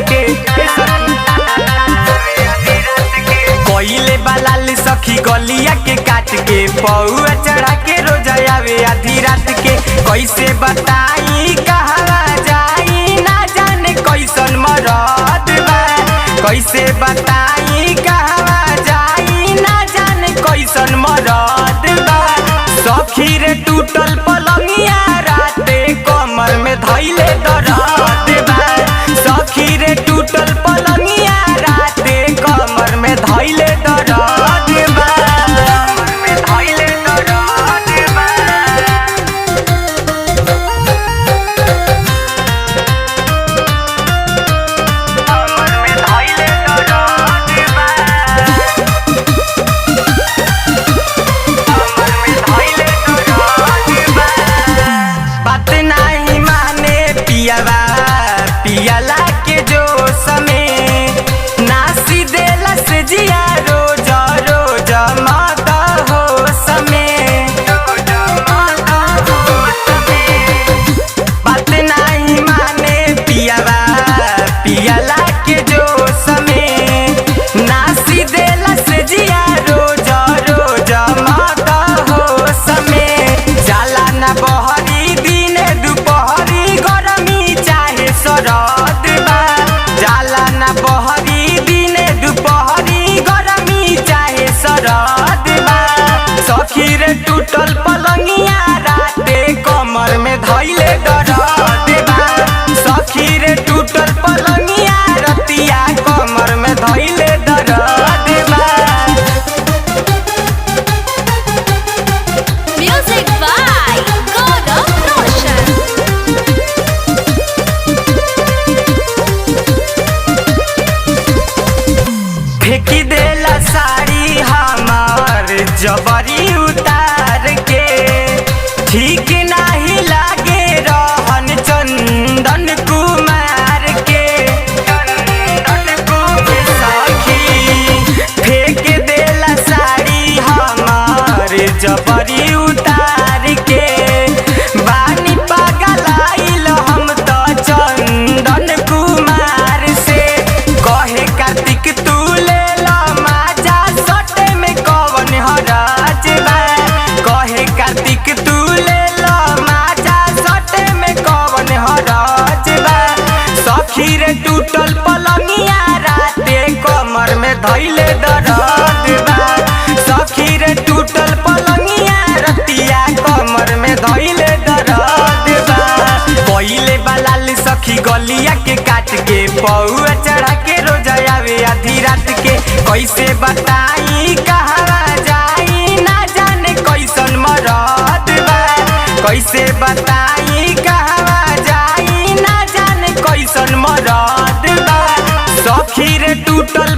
के कोइले बालाल सखी गलिया के काट के पौआ चढ़ा के रोज आवे आधी रात के। कैसे बताई कहवा जाई ना जाने कैसन मरद बा। कैसे बताई कहवा जाई ना जाने कैसन मरद बा। सखी रे टूटल पलंगिया राते कमर में धइले दर्द बा। सखी रे टूटल पलंगिया राते कमर में धइले दर्द बा। कमर में धइले दर्द बा। कमर में धइले दर्द बा। कमर में धइले दर्द बा। बात नाही माने पियावा पियाला के जो समय नासी देला से जिया रोज रोज मत हो समय। बात नहीं माने पियावा पियाला के जो समय नासी देला से जिया रोज रोज मत हो समय। जाला ना बहरी दिन दुपहरी गरमी चाहे सरद बा। जाला ना बहरी दिन दुपहरी गरमी चाहे सरद बा। सखी रे टूटल पलंगिया राते कमर में धइले दर्द बा। सखी रे टूटल पलंगिया रतिया कमर में धइले दर्द बा। Music by Gaurav Roshan. फेंकी देला साड़ी हमार जबरी उतार के। ठीक नाही लागे रहन चंदन कुमार के। सखी फेंक देला साड़ी हमार जबरी उतार के। बानी पगलाइल हम तो चंदन कुमार से। कहे कार्तिक तू ले ला माजा सटे में कवन हराज बा। कहे कार्तिक तू ले ला माजा सटे में कवन हराज बा। सखी रे टूटल पलंगिया राते कमर में धइले दर्द बा। सखी रे टूटल पलंगिया रतिया कमर में धइले दर्द बा। कोइले बालाल सखी गलिया के काट के पौआ चढ़ा के रोज आवे आधी रात के। कैसे बताई कहवा जाई ना जाने कैसन मरद बा। कैसे बताई कहवा जाई ना जाने कैसन मरद बा। सखी रे टूटल